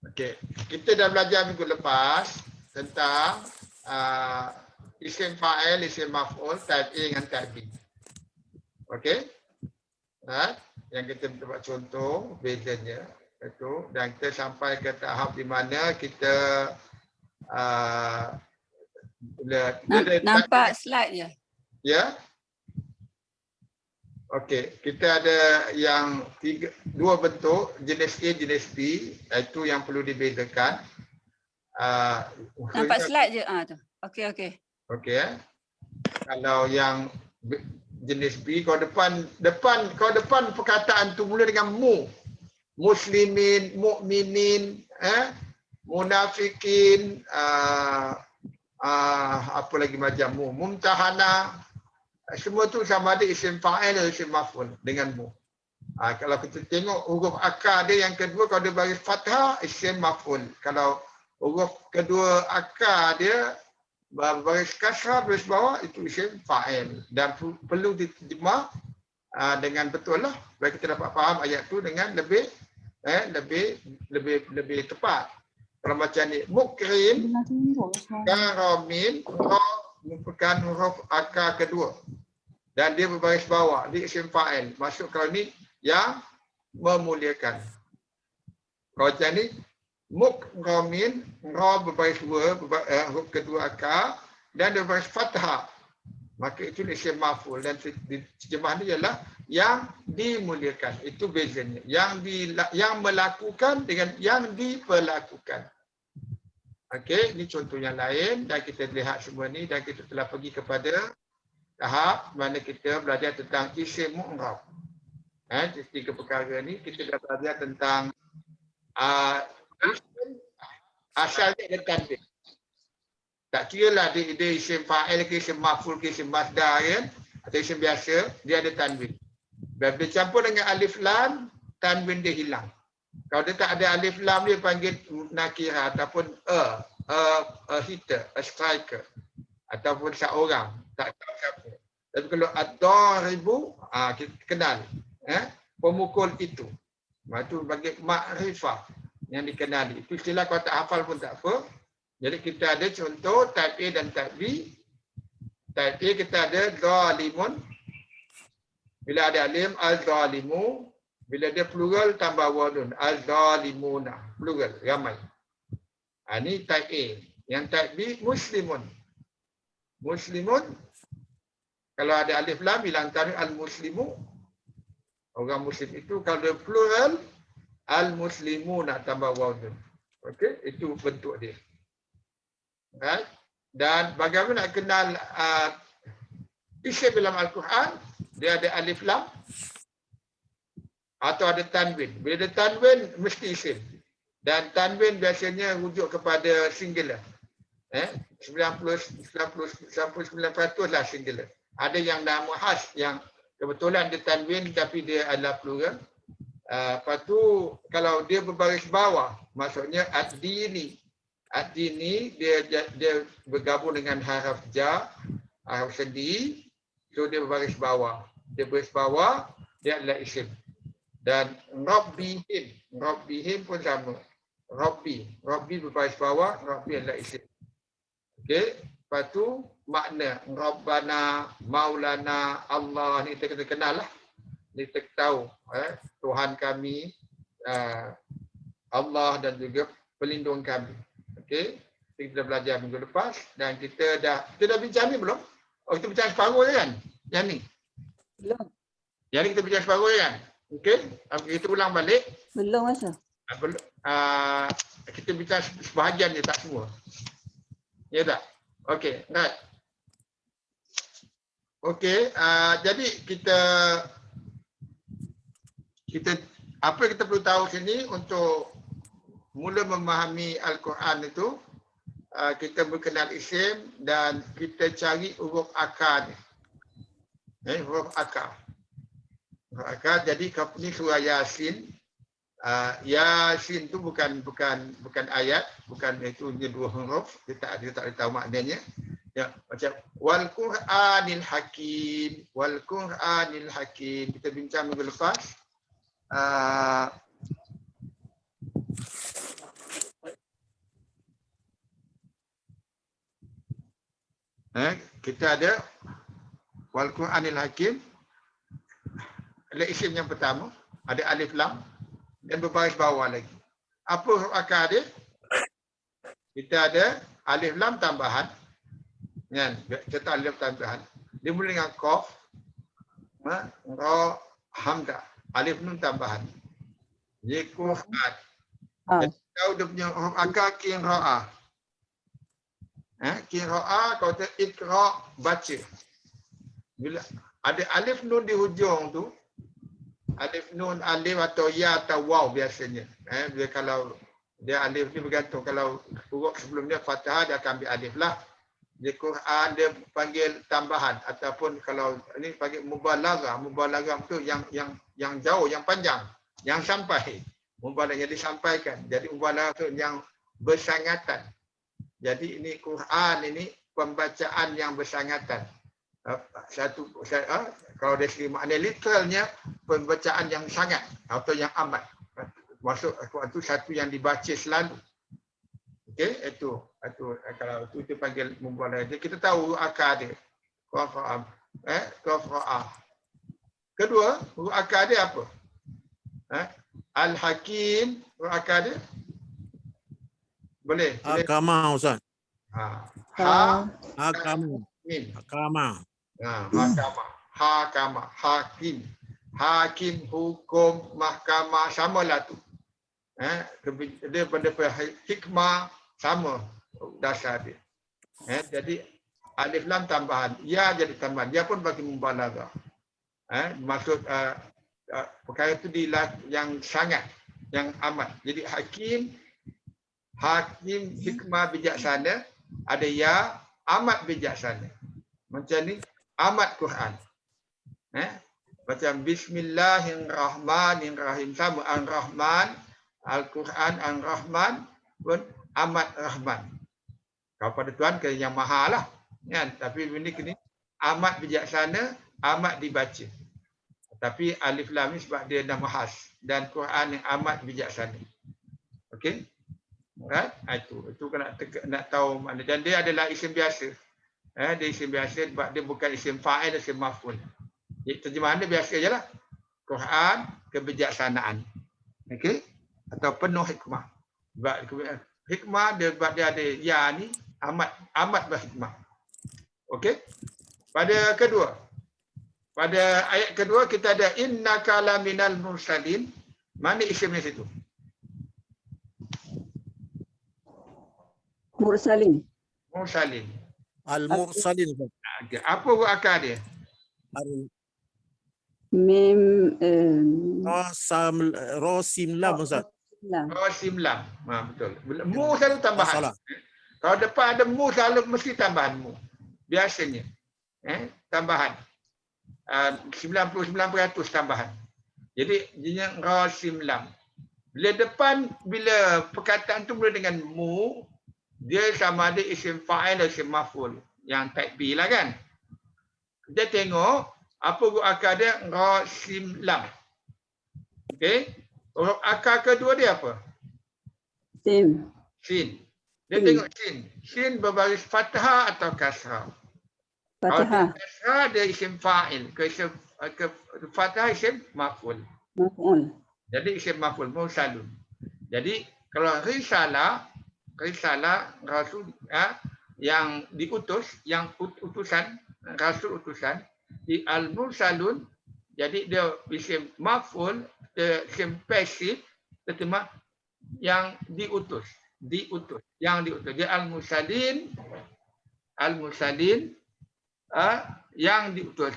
Okey, kita dah belajar minggu lepas tentang isim fa'il, isim maf'ul, type A dengan type B. Okey? Yang kita buat contoh bedanya itu, dan kita sampai ke tahap di mana kita nampak slide je. Ya. Okey, kita ada yang dua bentuk, jenis A, jenis B, itu yang perlu dibedakan. Nampak slide je tu. Okey. Okey. Kalau yang jenis B, kalau depan perkataan tu mula dengan mu, muslimin, mukminin, munafikin, apa lagi macam mu, mumtahana, semua tu sama ada isim fa'il atau isim maf'ul dengan mu. Kalau kita tengok huruf akar dia yang kedua, kalau dia baris fathah, isim maf'ul. Kalau huruf kedua akar dia baris kasrah, baris bawah, itu isim fa'il. Dan perlu diterjemah dengan betul lah, bagi kita dapat faham ayat tu dengan lebih tepat. Kalau macam ni, mukrim, karamin, merupakan huruf akar kedua. Dan dia berbaris bawah, dia isim fa'il. Masuk kalau ni yang memuliakan. Kalau macam ni, mukramin, ra berbaris dua, huruf kedua akar, dan dia berbaris fathah. Maka itu isim maf'ul, dan terjemahan dia ialah yang dimuliakan. Itu bezanya. Yang melakukan dengan yang diperlakukan. Okey, ini contoh yang lain, dan kita lihat semua ni, dan kita telah pergi kepada tahap mana kita belajar tentang isim mu'rab. Tiga perkara ni kita dah belajar tentang asal dia ada tanwin. Tak kira lah dia isim fa'il ke isim maf'ul ke isim masdar kan, atau isim biasa, dia ada tanwin. Bila dia campur dengan alif lam, tanwin dia hilang. Kalau dia tak ada alif lam, dia panggil nakirah ataupun a hitter, a striker, ataupun seorang, tak tahu siapa. Tapi kalau ad-daribu, kita kenal, pemukul itu. Itu bagi makrifah yang dikenali. Itu istilah kalau tak hafal pun tak apa. Jadi kita ada contoh type A dan type B. Type A kita ada zalimun. Bila ada alim, al-zalimu. Bila dia plural, tambah wadun. Al-zalimuna. Plural, ramai. Ini type A. Yang type B, muslimun. Muslimun. Kalau ada alif lam, bilang tanwin al-muslimu. Orang muslim itu. Kalau dia plural, al-muslimuna tambah wadun. Okey, itu bentuk dia. Right? Dan bagaimana nak kenal isim dalam Al-Quran, dia ada alif lam atau ada tanwin. Bila ada tanwin, mesti isim. Dan tanwin biasanya rujuk kepada singular. 99% lah singular. Ada yang nama khas yang kebetulan dia tanwin tapi dia adalah plural. Lepas tu kalau dia berbaris bawah, maksudnya ad-dini. Ad-dini dia bergabung dengan haraf jar, haraf sendi, so dia berbaris bawah. Dia berbaris bawah, dia adalah isim. Dan Rabbihim pun sama. Rabbi berbaris bawah, Rabbi adalah isim. Okey, lepas tu makna Rabbana, Maulana, Allah ni kita kenal lah. Ni kita tahu Tuhan kami, Allah dan juga pelindung kami. Okey, kita dah belajar minggu lepas dan kita dah bincang ni belum? Oh, kita bincang separuh je kan? Yang ni. Belum. Yang ni kita bincang separuh je kan? Okey, kita ulang balik. Belum masa. Kita bincang sebahagian je, tak semua. Ya tak? Okey, right. Okey, jadi kita apa yang kita perlu tahu sini untuk mula memahami Al-Quran itu, kita berkenal isim dan kita cari huruf akar ni. Huruf akar. Huruf akar, jadi ni surah Yasin. Yasin tu bukan ayat, bukan itu dua huruf, dia tak tahu maknanya. Ya, macam wal Qur'anil Hakim, wal Qur'anil Hakim. Kita bincang minggu lepas. Kita ada wal Quranil Hakim. Ada isim yang pertama, ada alif lam dan berbaris bawah lagi. Apa huruf akar dia? Kita ada alif lam tambahan. Kan? Kita alif tambahan. Dia mula dengan qaf, ra, hamzah. Alif nun tambahan. Jadi Quran. Jadi tahu dia punya huruf akar qiraah. Qiraah kau kata iqra, baca. Bila ada alif nun di hujung tu, alif nun, alif atau ya atau waw biasanya. Dia kalau dia alif ni bergantung, kalau huruf sebelum dia fathah dia akan ambil alif lah. Di Quran dia panggil tambahan ataupun kalau ini panggil mubalaghah. Mubalaghah tu yang jauh, yang panjang, yang sampai. Mubalaghah yang disampaikan. Jadi mubalaghah tu yang bersangatan. Jadi ini Quran ini pembacaan yang bersangatan. Kalau dari segi makna literalnya pembacaan yang sangat atau yang amat. Maksud itu satu yang dibaca selalu. Okey, itu kalau itu panggil mubalaghah. Jadi kita tahu akar dia. Qaf ra. Kedua, huruf akar dia apa? Al-Hakim, huruf akar dia boleh. Hakama Ustaz. Hakama. Hakama. Hakama. Hakim, hukum, mahkamah, samalah tu. Dia pada hikmah sama dasar dia. Jadi alif lam tambahan, ya jadi tambahan. Dia pun bagi mubalaghah. Maksud perkara itu yang sangat, yang amat. Jadi hakim, hikmah, bijaksana, ada ya, amat bijaksana. Macam ni amat Quran. Macam Bismillahirrahmanirrahim, sama Ar-Rahman, Al-Quran Ar-Rahman pun amat Rahman. Kalau pada Tuhan ke yang maha lah. Kan? Tapi ini amat bijaksana, amat dibaca. Tapi alif lam ni sebab dia nama khas dan Quran yang amat bijaksana. Okey? Right? Itu nak tahu makna. Dan dia adalah isim biasa. Dia isim biasa sebab dia bukan isim fa'il, isim maf'ul. Jadi terjemahan dia biasa je lah. Quran, kebijaksanaan. Okey? Atau penuh hikmah. Sebab hikmah dia sebab dia ada ya ni amat berhikmah. Okey? Pada ayat kedua kita ada innaka laminal mursalin. Mana isimnya situ? Mursalin. Al-Mursalin. Apa huruf akar dia? Mim Rosim lam Ustaz. Rosim lam. Betul. Mu selalu tambahan. Kalau depan ada mu selalu mesti tambahan mu. Biasanya. Tambahan. 99% tambahan. Jadi jadinya rosim lam. Bila perkataan tu mula dengan mu, dia sama ada isim fa'il atau isim maf'ul. Yang type B lah kan. Kita tengok apa huruf akar dia? Rosim lam. Okey. Huruf akar kedua dia apa? Sin. Dia tengok sin. Sin berbaris fathah atau kasrah? Fathah. Kalau kasrah dia isim fa'il. Ke fathah isim maf'ul. Maf'ul. Jadi isim maf'ul, mursalun. Jadi kalau risalah rasul yang diutus, yang utusan, rasul utusan, di al-mursalun, jadi dia isim maf'ul, isim pasif, terjemah yang diutus, yang diutus. Dia al-mursalin yang diutus,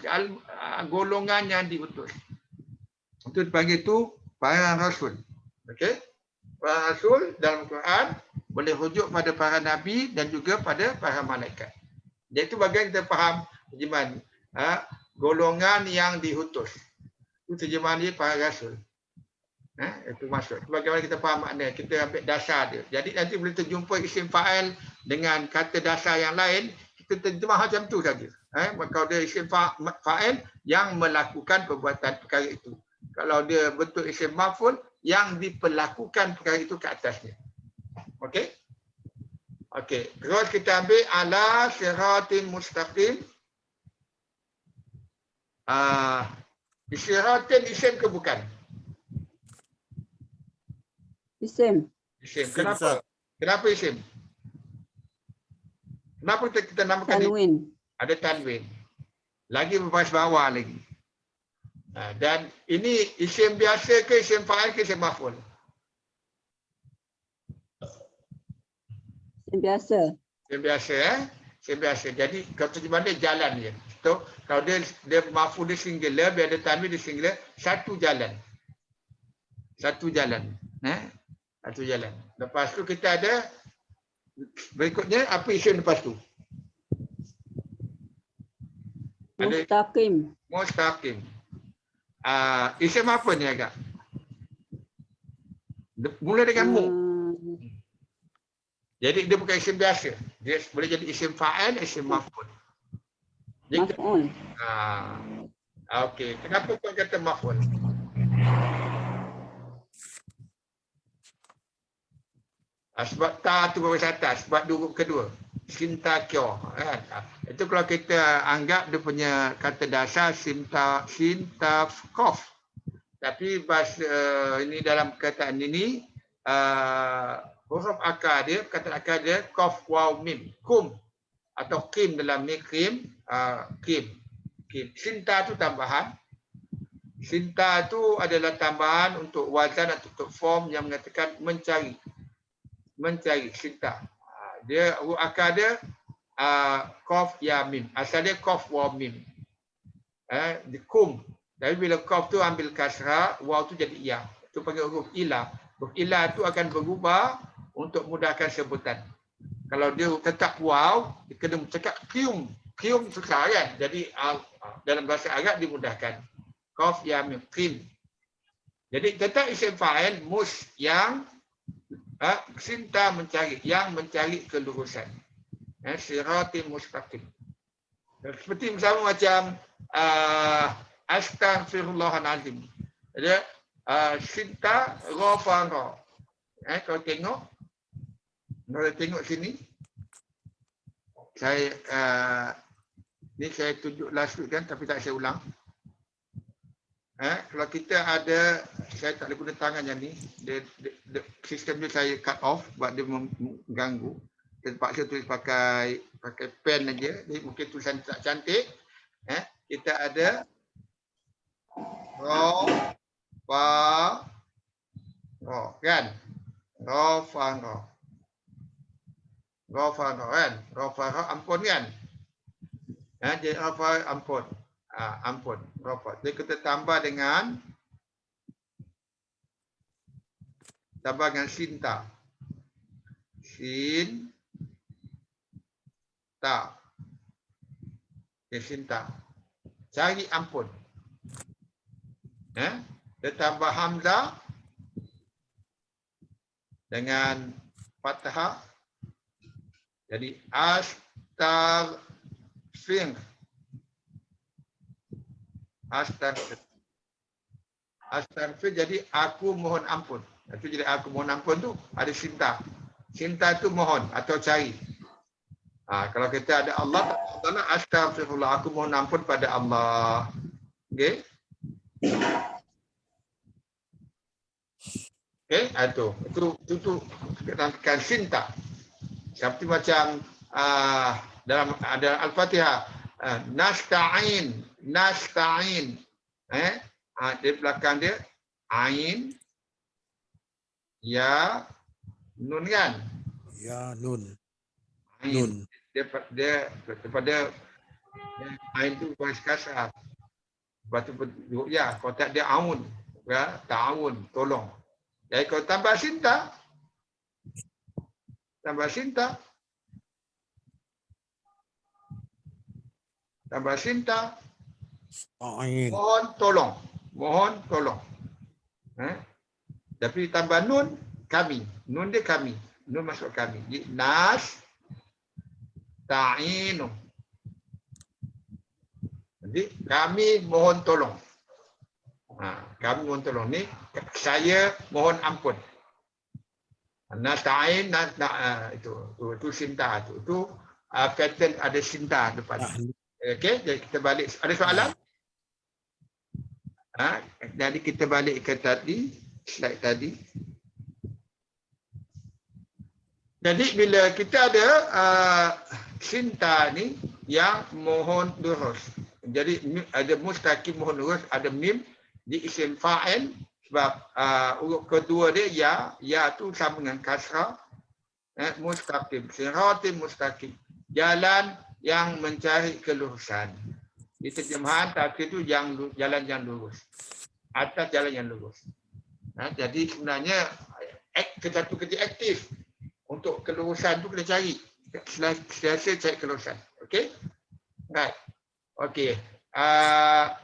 golongan yang diutus. Itu dipanggil tu para rasul. Okey? Para rasul dalam Quran boleh rujuk pada para nabi dan juga pada para malaikat. Jadi itu bagian kita faham terjemahan golongan yang diutus. Itu terjemahan dia para rasul. Itu maksud. Bagaimana kita faham makna, kita ambil dasar dia. Jadi nanti boleh terjumpa isim fa'il dengan kata dasar yang lain, kita terjemah macam tu saja. Kalau dia isim fa'il yang melakukan perbuatan perkara itu. Kalau dia bentuk isim maf'ul yang diperlakukan perkara itu ke atasnya. Okey? Okey. Terus kita ambil ala siratin mustaqim. Siratin isim ke bukan? Isim. Isim. Isim, Kenapa? Ustaz. Kenapa isim? Kenapa kita namakan dia? Tanwin. Ada tanwin. Lagi berbaris bawah lagi. Dan ini isim biasa ke isim fa'il ke isim maf'ul? Isim biasa. Isim biasa Isim biasa. Jadi kalau terjemahan dia jalan dia. So, kalau dia maf'ul dia singular, biar ada tanwin dia singular, satu jalan. Satu jalan. Satu jalan. Lepas tu kita ada berikutnya apa isim lepas tu? Ada Mustaqim. mustaqim. Isim apa ni agak? Mula dengan mu. Jadi dia bukan isim biasa. Dia boleh jadi isim fa'il, isim maf'ul. Jadi, Maf'ul. okey. Kenapa kau kata maf'ul? Sebab ta tu baris atas, sebab huruf kedua. Sinta kyo. Itu kalau kita anggap dia punya kata dasar sinta kof. Tapi bahasa ini dalam perkataan ini huruf akar dia, perkataan akar dia kof waw mim. Kum atau kim dalam ni kim. Sinta tu tambahan. Sinta tu adalah tambahan untuk wazan atau untuk form yang mengatakan mencari. Mencari sinta. Dia huruf akar dia kof ya mim. Asal dia kof waw mim. Di kum. Tapi bila kof tu ambil kasrah, waw tu jadi ya. Itu panggil huruf ilah. Huruf ilah tu akan berubah untuk mudahkan sebutan. Kalau dia tetap waw, dia kena cakap kium. Kium susah kan? Jadi dalam bahasa Arab dimudahkan. Kof ya mim. Kim. Jadi tetap isim fa'il mus yang sinta mencari, yang mencari kelurusan. Siratim mustaqim. Seperti misalnya macam astaghfirullahalazim. Dia sinta ghafara. Kalau tengok sini, saya ni saya tunjuk last week kan, tapi tak saya ulang. Kalau kita ada, saya tak boleh guna tangan yang ni, sistem dia saya cut off sebab dia mengganggu. Saya terpaksa tulis pakai pen aja. Ni mungkin tulisan tak cantik. Kita ada ro fa ro kan? Ro fa ro. Ro fa ro kan? Ro fa ro ampun kan? Jadi ro fa ampun. Ampun. Ro fa. Jadi kita tambah dengan sinta. Sin ta. Sinta. Cari ampun. Dia tambah hamzah dengan fathah. Jadi astaghfir. Astaghfir jadi aku mohon ampun. Itu jadi aku mohon ampun tu ada sinta. Sinta tu mohon atau cari. Kalau kita ada Allah, astaghfirullah, aku mohon ampun pada Allah. Okey? Okey, itu katakan sinta. Seperti macam dalam ada Al-Fatihah, nasta'in. Di belakang dia ain ya nun kan? Ya nun. Ain. Nun. Dia daripada ain tu baris kasar. Lepas tu ya, kalau tak dia aun, ya, ta'awun, tolong. Jadi kalau tambah sinta, Ain. mohon tolong. Tapi tambah nun, kami. Nun dia kami. Nun masuk kami. Jadi nas ta'inu. Jadi kami mohon tolong. Kami mohon tolong ni, saya mohon ampun. Nasta'in itu sinta tu. Tu pattern ada sinta depan. Nahnu. Okey, jadi kita balik. Ada soalan? Jadi kita balik ke tadi, slide tadi. Jadi bila kita ada sinta ni yang mohon lurus. Jadi ada mustaqim mohon lurus, ada mim di isim fa'il sebab urut kedua dia ya tu sama dengan kasrah. Mustaqim, siratim mustaqim. Jalan yang mencari kelurusan. Di terjemahan tafsir itu jalan yang lurus. Atas jalan yang lurus. Jadi sebenarnya satu kerja aktif. Untuk kelurusan tu kena cari. Sentiasa cari kelurusan. Okey? Right. Okey.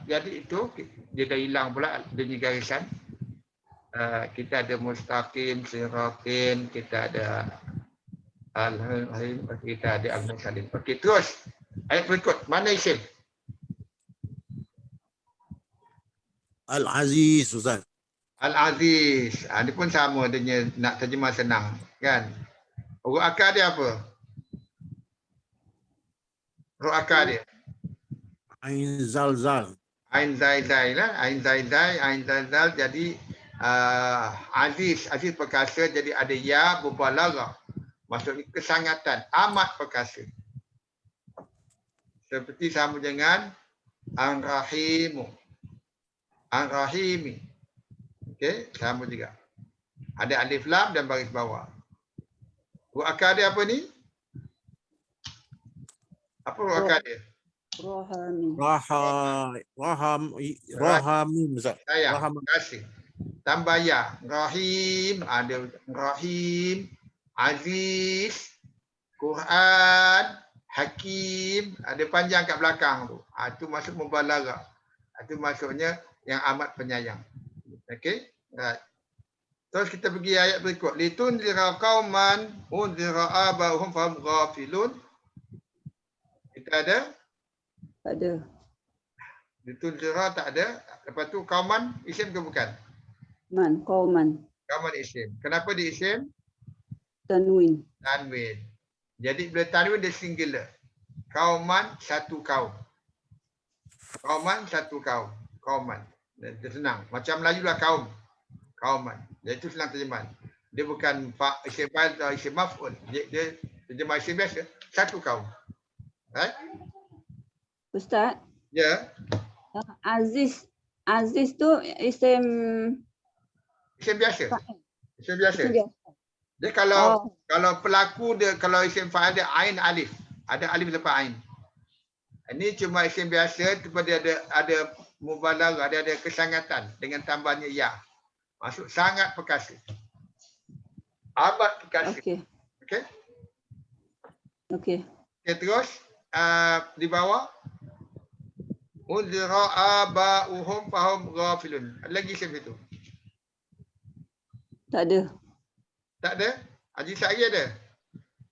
Jadi itu dia dah hilang pula bunyi garisan. Kita ada mustaqim, siratin, kita ada al-halim, kita ada al-musalim. Okey, terus. Ayat berikut. Mana isim? Al-Aziz, Ustaz. Al-Aziz. Ini pun sama dia nak terjemah senang. Kan? Huruf akar dia apa? Huruf akar dia. Ain Zalzal. Ain Zai Zai lah. Ain Zai Zai, Ain Zai Zal. Jadi Aziz. Aziz perkasa. Jadi ada ya mubalaghah. Maksudnya kesangatan. Amat perkasa. Seperti sama dengan Ar-Rahimu. Ar-Rahimi. Okey, sama juga. Ada alif lam dan baris bawah. Huruf akar dia apa ni? Apa huruf akar dia? Rohami. Rahamim, Ustaz. Sayang, Raham. terima kasih. Tambah ya. Rahim, ada Rahim, Aziz, Quran, Hakim, ada panjang kat belakang tu. Itu masuk mubalaghah. Itu maksudnya yang amat penyayang. Okey? Right. Terus kita pergi ayat berikut. Litunzira qauman unzira abahum fahum ghafilun. Kita ada? Tak ada. Litunzira tak ada. Lepas tu qauman isim ke bukan? Man. Qauman. Qauman isim. Kenapa dia isim? Tanwin. Tanwin. Jadi bila tanwin dia singular. Qauman satu kaum. Qauman satu kaum. Qauman. Dia senang. Macam Melayu lah kaum. Qauman. Itu senang terjemahan. Dia bukan isim fa'il atau isim maf'ul. Dia terjemah isim biasa. Satu kaum. Right? Ustaz, Ya. Aziz. Aziz tu isim Isim biasa. Isim biasa. isim biasa. Dia kalau pelaku dia, kalau isim fa'il dia ain alif. Ada alif lepas ain. Ini cuma isim biasa kepada ada mubalaghah, ada kesangatan dengan tambahnya ya. Maksud sangat perkasa. Amat perkasa. Okey. Okey? Okey. Okay, terus di bawah unzira aba'uhum fahum ghafilun. Ada lagi isim itu? Tak ada. Tak ada? Haji Sa'ri ada?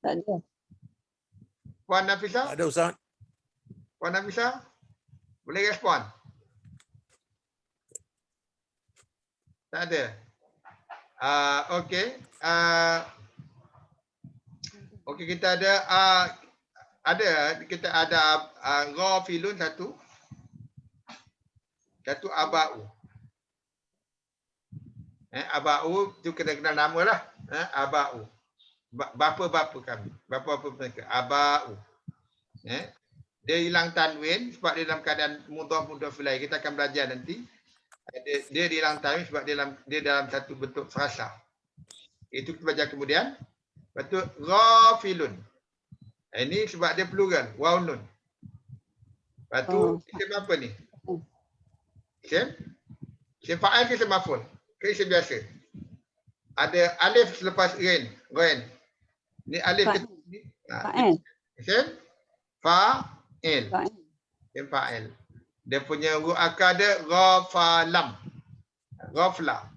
Tak ada. Puan Nafisah? Ada, Ustaz. Puan Nafisah? Boleh respon? Tak ada. Okey. Okey, kita ada ghafilun satu. Satu aba'u. Aba'u tu kena kenal nama lah. Aba'u. Bapa-bapa kami. Bapa-bapa mereka. Aba'u. Dia hilang tanwin sebab dia dalam keadaan mudhaf ilaih. Kita akan belajar nanti. Dia hilang tanwin sebab dia dalam satu bentuk frasa. Itu kita baca kemudian. Lepas tu ghafilun. Ini sebab dia plural. Waw nun. Lepas tu isim apa ni? Isim fa'il ke isim maf'ul? Ke isim biasa? Ada alif selepas ghain. Ni alif ke ni? Fa'il. Isim fa'il. Fa'il. Isim fa'il. Dia punya huruf akar dia ghafalam. Ghafla.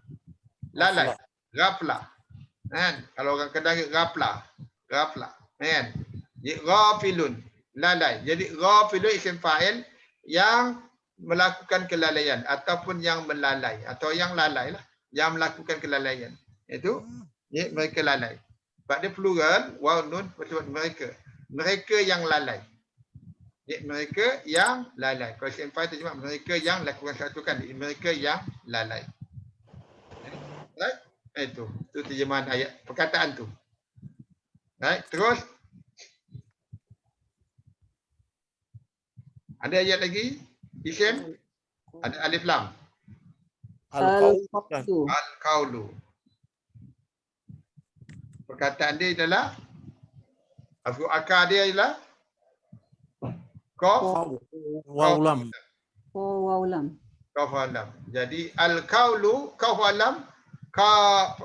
Lalai. Ghafla. Kan? Kalau orang Kedah ghafla. Ghafla. Kan? Jadi ghafilun. Lalai. Jadi ghafilun isim fa'il yang melakukan kelalaian ataupun yang melalai atau yang lalai lah, yang melakukan kelalaian. Itu Ya, mereka lalai. Sebab dia plural, waw nun bersebut mereka. Mereka yang lalai. Ya, mereka yang lalai. Kalau isim fa'il terjemah mereka yang lakukan satu kan. Mereka yang lalai. Right? Itu terjemahan ayat perkataan tu. Right? Terus ada ayat lagi? Isim ada alif lam. Al-qaul. Al-Qawlu. Al-qaulu. Perkataan dia adalah Afu akar dia ialah Qaf Waw lam. Waw lam. Qaf lam. Jadi al-qaulu Qaf lam ka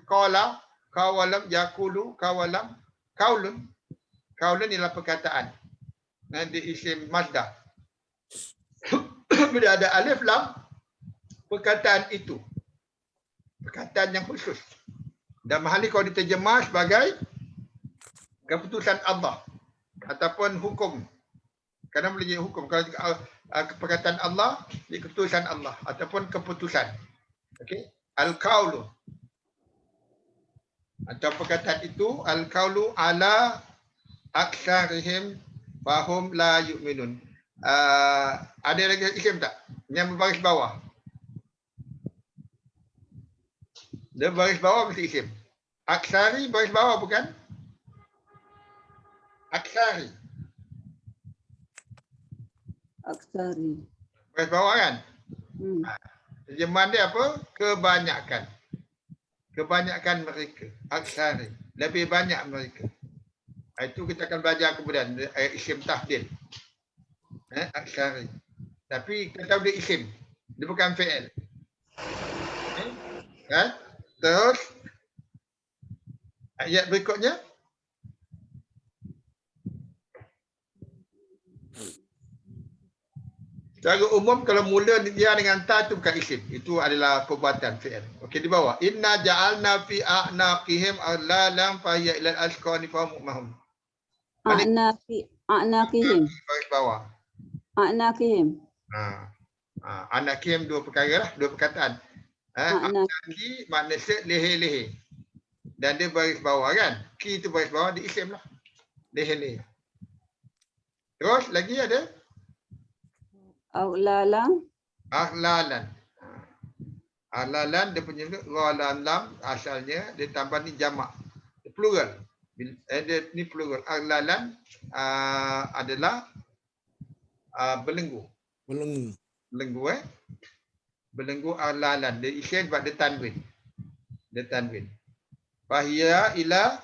qala kawalam yakulu kawalam kaulun. Kaulun ialah perkataan. Nanti isim masdar. Bila ada alif lam perkataan itu. Perkataan yang khusus. Dan mahal ni kalau diterjemah sebagai keputusan Allah ataupun hukum. Kadang boleh jadi hukum. Kalau perkataan Allah, jadi keputusan Allah ataupun keputusan. Okey. Al-qaulu. Atau perkataan itu al-qaulu ala aksarihim fahum la yu'minun. Ada lagi isim tak? Yang berbaris bawah. Dia baris bawah mesti isim. Aksari baris bawah bukan? Aksari. Aksari. Baris bawah kan? Hmm. Terjemahan dia apa? Kebanyakan. Kebanyakan mereka. Aksari. Lebih banyak mereka. Itu kita akan belajar kemudian. Isim tafdil. Aksari. Tapi kita tahu dia isim. Dia bukan fi'il. Kan? Terus. Ayat berikutnya. Secara umum kalau mula dia dengan ta itu bukan isim. Itu adalah perbuatan fi'il. Okey di bawah. Inna ja'alna fi a'naqihim aghlalan fa hiya ilal asqani fa hum mahum. A'naqihim. Baris bawah. A'naqihim. Anakim dua perkara lah, dua perkataan. Anaki makna set leher-leher. Dan dia baris bawah kan? Ki itu baris bawah di isim lah. Leher-leher. Terus lagi ada Aghlalan. Aghlalan. Aghlalan dia punya ghalan lam asalnya dia tambah ni jamak. Plural. Dia ni plural. Aghlalan adalah belenggu. Belenggu. Belenggu Belenggu aghlalan. Dia isim sebab dia tanwin. Dia tanwin. Fahiya ila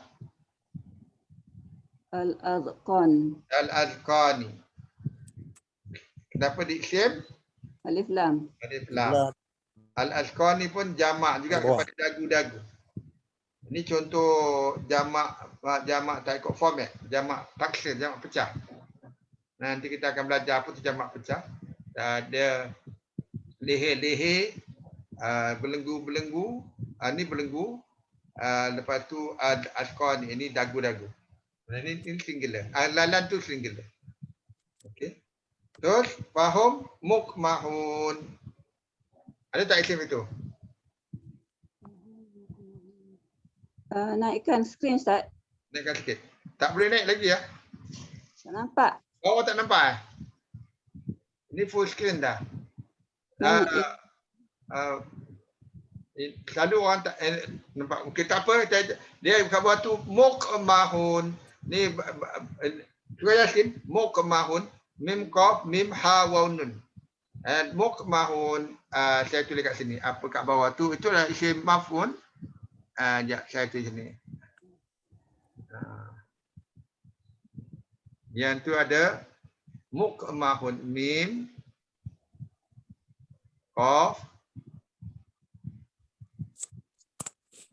Al-azqan. al-azqani. Kenapa di isim? Alif lam. Alif lam. Al-azqani pun jamak juga kepada dagu-dagu. Ini contoh jamak tak ikut format. Jamak taksir, jamak pecah. Nanti kita akan belajar apa tu jamak pecah. Ada leher-leher, belenggu-belenggu, ni belenggu, lepas tu azqani, ini dagu-dagu. Ini singular. Lalan tu singular. Okey. Terus fahum mukmahun. Ada tak isim itu? Naikkan skrin Ustaz. Naikkan sikit. Tak boleh naik lagi ya? Tak nampak. Oh, tak nampak Ini full screen dah. Selalu orang tak nampak. Mungkin tak apa. Dia kat bawah tu mukmahun. Ni surah Yasin mukmahun. Mim qaf mim ha waw nun. Mukmahun saya tulis kat sini. Apa kat bawah tu itulah isim maf'ul. Sekejap saya tulis sini. Yang tu ada mukmahun mim qaf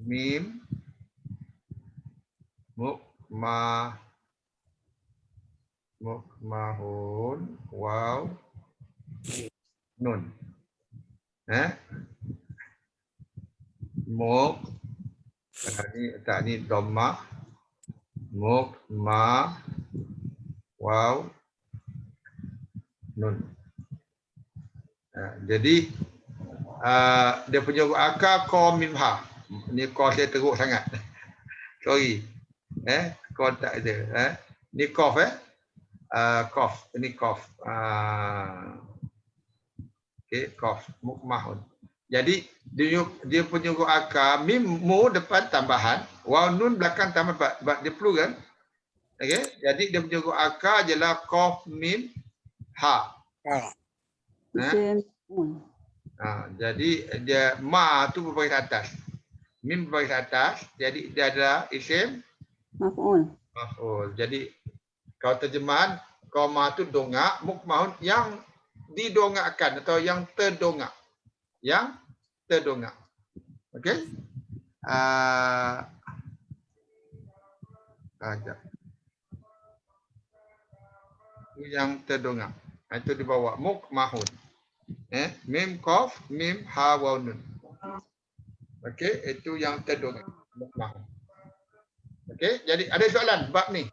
mim mukmahun waw nun. Ni dhammah mukma waw nun. Jadi dia punya akar qa mim ha. Ni call saya teruk sangat. Sorry. Call tak ada. Ni cough cough. Ini cough. Okay, cough. Mukmahun. Jadi dia punya huruf akar mim mu depan tambahan, waw nun belakang tambah dia plural. Okey, jadi dia punya huruf akar ialah qaf mim ha. Isim maf'ul. Jadi dia ma tu berbaris atas. Mim berbaris atas, jadi dia adalah isim Maf'ul. maf'ul. Jadi kalau terjemahan koma tu dongak, mukmahun yang didongakkan atau yang terdongak. Yang terdongak. Okey? Sekejap. Yang terdongak. Itu di bawah mukmahun. Mim qaf, mim ha waw nun. Okey, itu yang terdongak. Mukmahun. Okey, jadi ada soalan bab ni.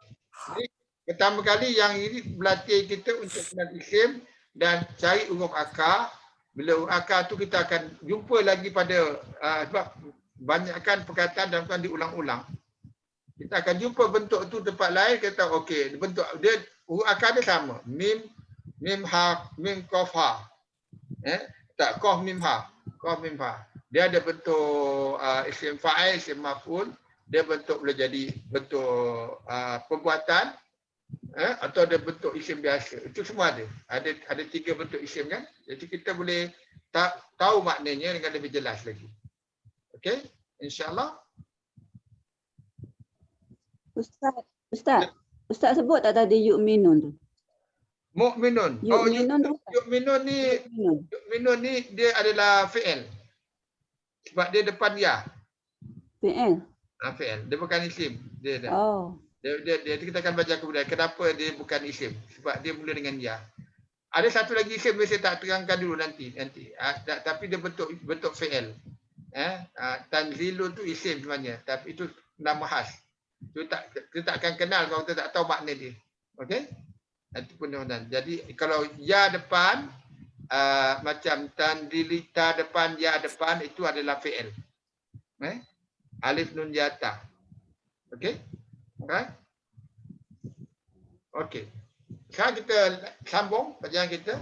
Jadi, pertama kali yang ini berlatih kita untuk kenal isim dan cari huruf akar. Bila huruf akar tu kita akan jumpa lagi pada sebab banyakkan perkataan dan bukan diulang-ulang. Kita akan jumpa bentuk tu tempat lain, kita okey, bentuk dia huruf akar dia sama. Mim ha, mim qaf ha. Tak qaf mim ha, qaf mim ha. Dia ada bentuk isim fa'il, isim maf'ul, dia bentuk boleh jadi bentuk perbuatan atau ada bentuk isim biasa. Itu semua ada. Ada 3 bentuk isim kan. Jadi kita boleh tahu maknanya dengan lebih jelas lagi. Okey? Insya-Allah. Ustaz sebut tak tadi yu'minun tu? Mukminun. Yu'minun tu. Yu'minun ni dia adalah fi'il. Sebab dia depan ya. Fi'il. Fi'il. Dia bukan isim. Dia kita akan baca kemudian kenapa dia bukan isim. Sebab dia mula dengan ya. Ada satu lagi isim saya tak terangkan dulu nanti. Tapi dia bentuk fi'il. Tanzilun tu isim sebenarnya, tapi itu nama khas. Kita tak akan kenal kalau kita tak tahu makna dia. Okey? Itu penurunan. Jadi kalau ya depan macam tandilita depan, ya depan, itu adalah fi'il. Alif nun ya ta. Okey? Alright? Okey. Sekarang kita sambung pelajaran kita.